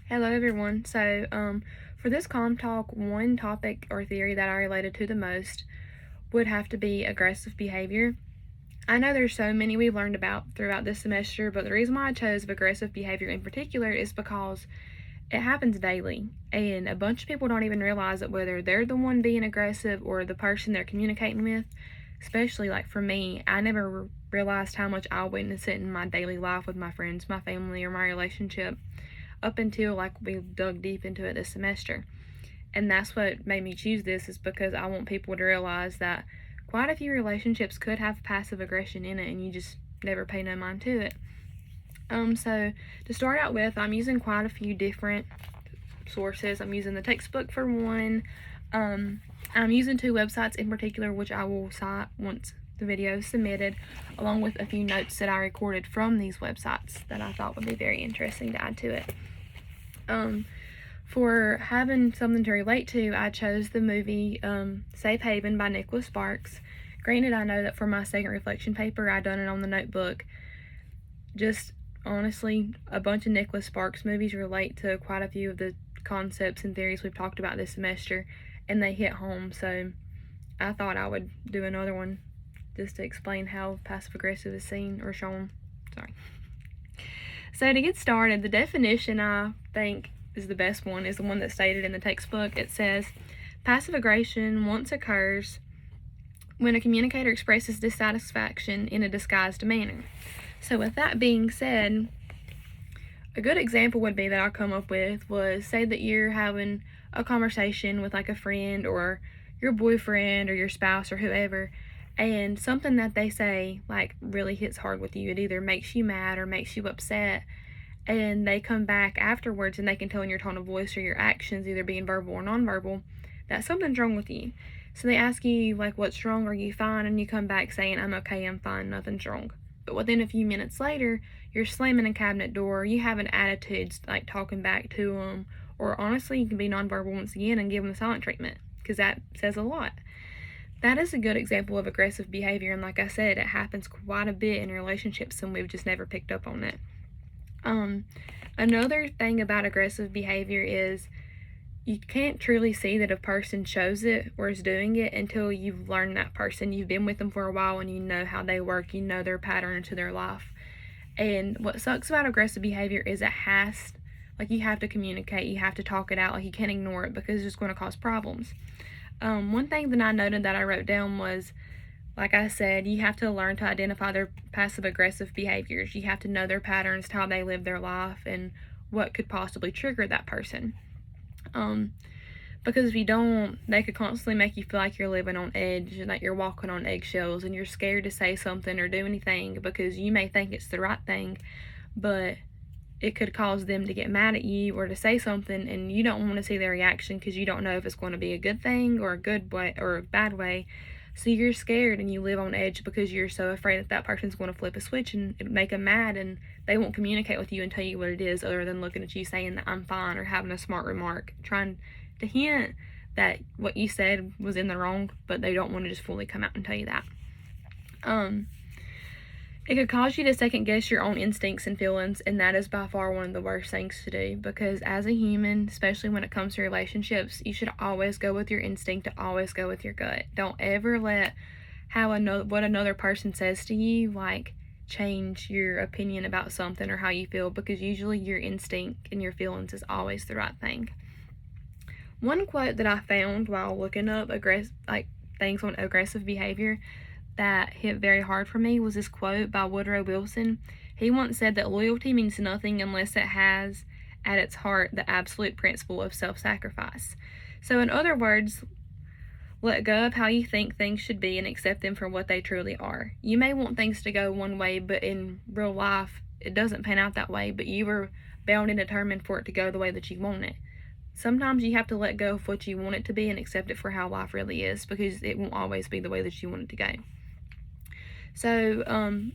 Hello, everyone. For this calm talk, one topic or theory that I related to the most would have to be aggressive behavior. I know there's so many we've learned about throughout this semester, but the reason why I chose aggressive behavior in particular is because it happens daily, and a bunch of people don't even realize that whether they're the one being aggressive or the person they're communicating with. Especially like for me, I never realized how much I witness it in my daily life with my friends, my family, or my relationship up until like we dug deep into it this semester. And that's what made me choose this, is because I want people to realize that quite a few relationships could have passive aggression in it and you just never pay no mind to it. So to start out with, I'm using quite a few different sources. I'm using the textbook for one. I'm using two websites in particular, which I will cite once the video is submitted, along with a few notes that I recorded from these websites that I thought would be very interesting to add to it. For having something to relate to, I chose the movie Safe Haven by Nicholas Sparks. Granted, I know that for my second reflection paper, I done it on the notebook. Just honestly, a bunch of Nicholas Sparks movies relate to quite a few of the concepts and theories we've talked about this semester, and they hit home. So I thought I would do another one just to explain how passive aggressive is seen or shown. Sorry. So to get started, the definition I think is the best one is the one that's stated in the textbook. It says, passive aggression once occurs when a communicator expresses dissatisfaction in a disguised manner. So with that being said, a good example would be that I come up with was, say that you're having a conversation with like a friend or your boyfriend or your spouse or whoever, and something that they say like really hits hard with you. It either makes you mad or makes you upset, and they come back afterwards and they can tell in your tone of voice or your actions, either being verbal or nonverbal, that something's wrong with you. So they ask you like, what's wrong? Are you fine? And you come back saying, I'm okay, I'm fine, nothing's wrong. But within a few minutes later, you're slamming a cabinet door, you have an attitude like talking back to them, or honestly, you can be nonverbal once again and give them the silent treatment, because that says a lot. That is a good example of aggressive behavior, and like I said, it happens quite a bit in relationships, and we've just never picked up on it. Another thing about aggressive behavior is you can't truly see that a person shows it or is doing it until you've learned that person. You've been with them for a while and you know how they work, you know their pattern to their life. And what sucks about aggressive behavior is you have to communicate, you have to talk it out, like you can't ignore it because it's just going to cause problems. One thing that I noted that I wrote down was, like I said, you have to learn to identify their passive aggressive behaviors. You have to know their patterns, how they live their life, and what could possibly trigger that person. Because if you don't, they could constantly make you feel like you're living on edge and that you're walking on eggshells and you're scared to say something or do anything because you may think it's the right thing, but it could cause them to get mad at you or to say something, and you don't want to see their reaction because you don't know if it's going to be a good thing or a good way or a bad way. So you're scared and you live on edge because you're so afraid that that person's going to flip a switch and make them mad, and they won't communicate with you and tell you what it is other than looking at you saying that I'm fine or having a smart remark, trying to hint that what you said was in the wrong, but they don't want to just fully come out and tell you that. It could cause you to second guess your own instincts and feelings, and that is by far one of the worst things to do, because as a human, especially when it comes to relationships, you should always go with your instinct, to always go with your gut. Don't ever let what another person says to you like change your opinion about something or how you feel, because usually your instinct and your feelings is always the right thing. One quote that I found while looking up things on aggressive behavior that hit very hard for me was this quote by Woodrow Wilson. He once said that loyalty means nothing unless it has at its heart the absolute principle of self-sacrifice. So in other words, let go of how you think things should be and accept them for what they truly are. You may want things to go one way, but in real life, it doesn't pan out that way, but you were bound and determined for it to go the way that you want it. Sometimes you have to let go of what you want it to be and accept it for how life really is, because it won't always be the way that you want it to go. So,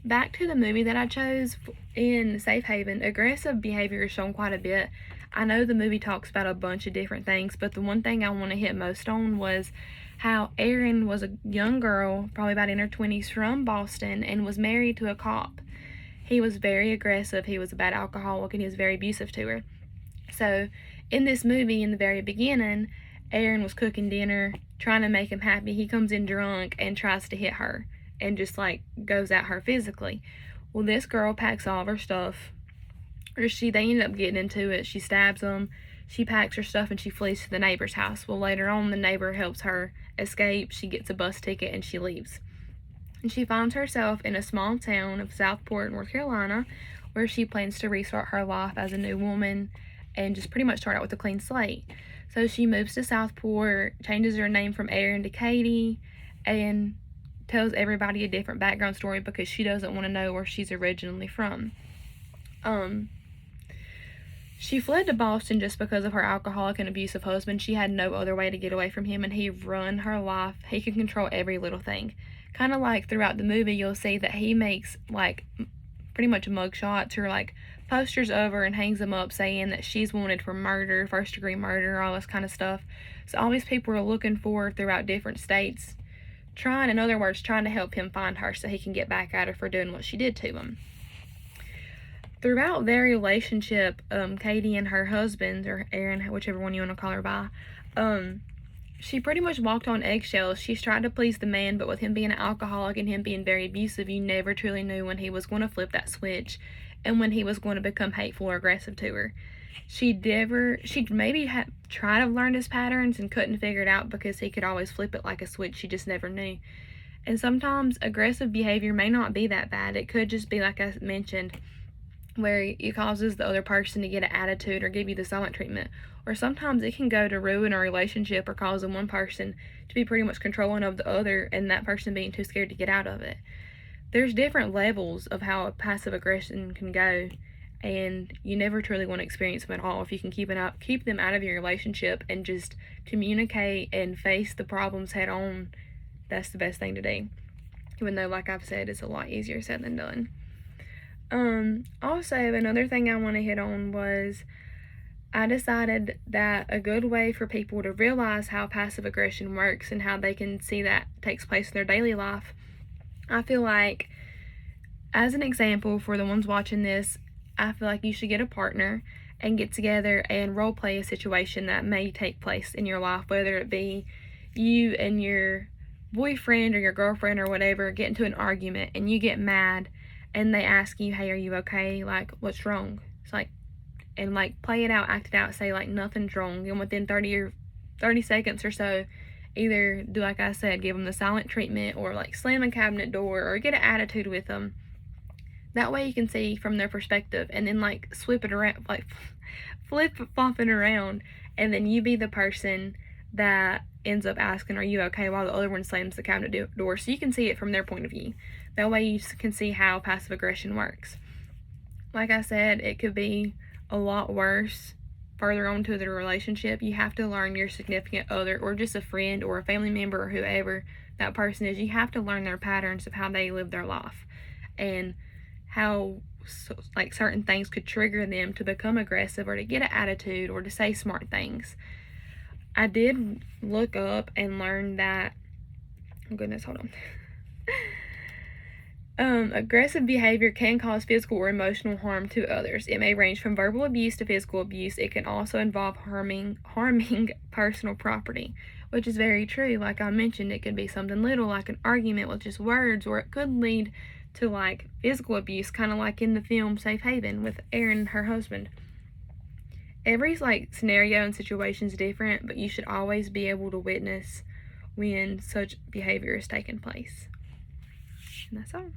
back to the movie that I chose. In Safe Haven, aggressive behavior is shown quite a bit. I know the movie talks about a bunch of different things, but the one thing I want to hit most on was how Erin was a young girl, probably about in her 20s, from Boston, and was married to a cop. He was very aggressive, he was a bad alcoholic, and he was very abusive to her. So in this movie, in the very beginning, Aaron was cooking dinner, trying to make him happy. He comes in drunk and tries to hit her and just like goes at her physically. Well, this girl packs all of her stuff, or they end up getting into it. She stabs him. She packs her stuff and she flees to the neighbor's house. Well, later on, the neighbor helps her escape. She gets a bus ticket and she leaves. And she finds herself in a small town of Southport, North Carolina, where she plans to restart her life as a new woman and just pretty much start out with a clean slate. So she moves to Southport, changes her name from Erin to Katie, and tells everybody a different background story because she doesn't want to know where she's originally from. She fled to Boston just because of her alcoholic and abusive husband. She had no other way to get away from him, and he run her life. He can control every little thing. Kind of like throughout the movie, you'll see that he makes like pretty much mugshots or like posters over and hangs them up saying that she's wanted for murder, first-degree murder, all this kind of stuff. So all these people are looking for her throughout different states, in other words, trying to help him find her so he can get back at her for doing what she did to him. Throughout their relationship, Katie and her husband, or Aaron, whichever one you want to call her by, she pretty much walked on eggshells. She's tried to please the man, but with him being an alcoholic and him being very abusive, you never truly knew when he was going to flip that switch and when he was going to become hateful or aggressive to her. She'd maybe had tried to learn his patterns and couldn't figure it out because he could always flip it like a switch. She just never knew. And sometimes aggressive behavior may not be that bad. It could just be, like I mentioned, where it causes the other person to get an attitude or give you the silent treatment. Or sometimes it can go to ruin a relationship or causing one person to be pretty much controlling of the other and that person being too scared to get out of it. There's different levels of how passive aggression can go, and you never truly want to experience them at all. If you can keep them out of your relationship and just communicate and face the problems head on, that's the best thing to do. Even though, like I've said, it's a lot easier said than done. Also, another thing I want to hit on was I decided that a good way for people to realize how passive aggression works and how they can see that takes place in their daily life, I feel like, as an example for the ones watching this, I feel like you should get a partner and get together and role play a situation that may take place in your life, whether it be you and your boyfriend or your girlfriend or whatever get into an argument and you get mad and they ask you, hey, are you okay? Like, what's wrong? It's like, and like play it out, act it out, say like nothing's wrong. And within 30 seconds or so, either do like I said, give them the silent treatment or like slam a cabinet door or get an attitude with them. That way you can see from their perspective and then like flip it around, like flip it around, and then you be the person that ends up asking, are you okay, while the other one slams the cabinet door, so you can see it from their point of view. That way you can see how passive aggression works. Like I said, it could be a lot worse further on to the relationship. You have to learn your significant other or just a friend or a family member or whoever that person is. You have to learn their patterns of how they live their life and how like certain things could trigger them to become aggressive or to get an attitude or to say smart things. I did look up and learn that, oh goodness, hold on. Aggressive behavior can cause physical or emotional harm to others. It may range from verbal abuse to physical abuse. It can also involve harming personal property, which is very true. Like I mentioned, it could be something little like an argument with just words, or it could lead to like physical abuse, kind of like in the film Safe Haven with Erin and her husband. Every like scenario and situation is different, but you should always be able to witness when such behavior is taking place. And that's all.